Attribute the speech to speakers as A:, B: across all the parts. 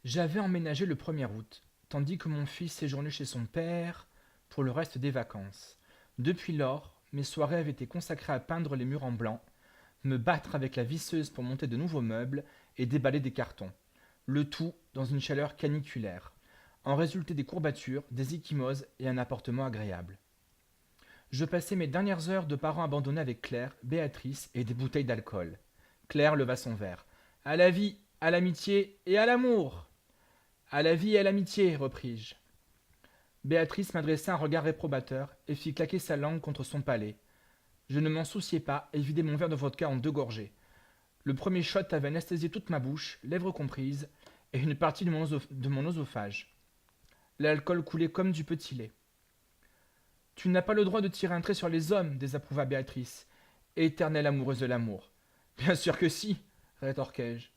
A: J'avais emménagé le 1er août, tandis que mon fils séjournait chez son père pour le reste des vacances. Depuis lors, mes soirées avaient été consacrées à peindre les murs en blanc, me battre avec la visseuse pour monter de nouveaux meubles et déballer des cartons. Le tout dans une chaleur caniculaire. En résultait des courbatures, des ecchymoses et un apportement agréable. Je passais mes dernières heures de parents abandonnés avec Claire, Béatrice et des bouteilles d'alcool. Claire leva son verre. À la vie, à l'amitié et à l'amour. À la vie et à l'amitié, repris-je. Béatrice m'adressa un regard réprobateur et fit claquer sa langue contre son palais. Je ne m'en souciais pas et vidai mon verre de vodka en 2 gorgées. Le premier shot avait anesthésié toute ma bouche, lèvres comprises, et une partie de mon oesophage. L'alcool coulait comme du petit lait. Tu n'as pas le droit de tirer un trait sur les hommes, désapprouva Béatrice, éternelle amoureuse de l'amour. Bien sûr que si, rétorquai-je.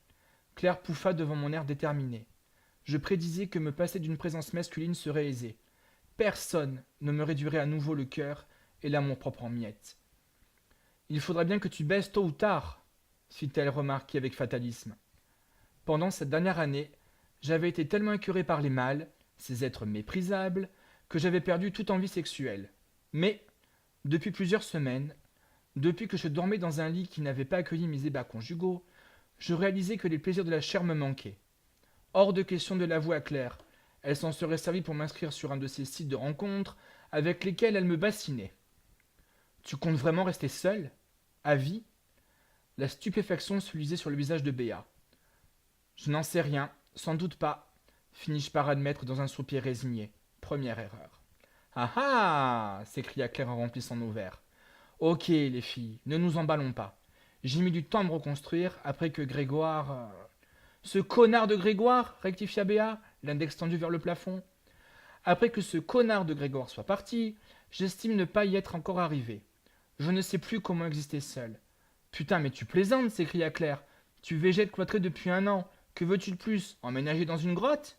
A: Claire pouffa devant mon air déterminé. Je prédisais que me passer d'une présence masculine serait aisé. Personne ne me réduirait à nouveau le cœur et l'amour-propre en miettes. Il faudra bien que tu baisses tôt ou tard, fit-elle remarquer avec fatalisme. Pendant cette dernière année, j'avais été tellement écœuré par les mâles, ces êtres méprisables, que j'avais perdu toute envie sexuelle. Mais, depuis plusieurs semaines, depuis que je dormais dans un lit qui n'avait pas accueilli mes ébats conjugaux, je réalisais que les plaisirs de la chair me manquaient. Hors de question de l'avouer à Claire. Elle s'en serait servie pour m'inscrire sur un de ces sites de rencontres avec lesquels elle me bassinait. Tu comptes vraiment rester seul? À vie? La stupéfaction se lisait sur le visage de Béa. Je n'en sais rien, sans doute pas, finis-je par admettre dans un soupir résigné. Première erreur. Ah ah s'écria Claire en remplissant nos verres. Ok, les filles, ne nous emballons pas. J'ai mis du temps à me reconstruire après que Grégoire. Ce connard de Grégoire rectifia Béa, l'index tendu vers le plafond. Après que ce connard de Grégoire soit parti, j'estime ne pas y être encore arrivé. Je ne sais plus comment exister seul. Putain, mais tu plaisantes, s'écria Claire. Tu végètes cloîtré depuis un an. Que veux-tu de plus? Emménager dans une grotte?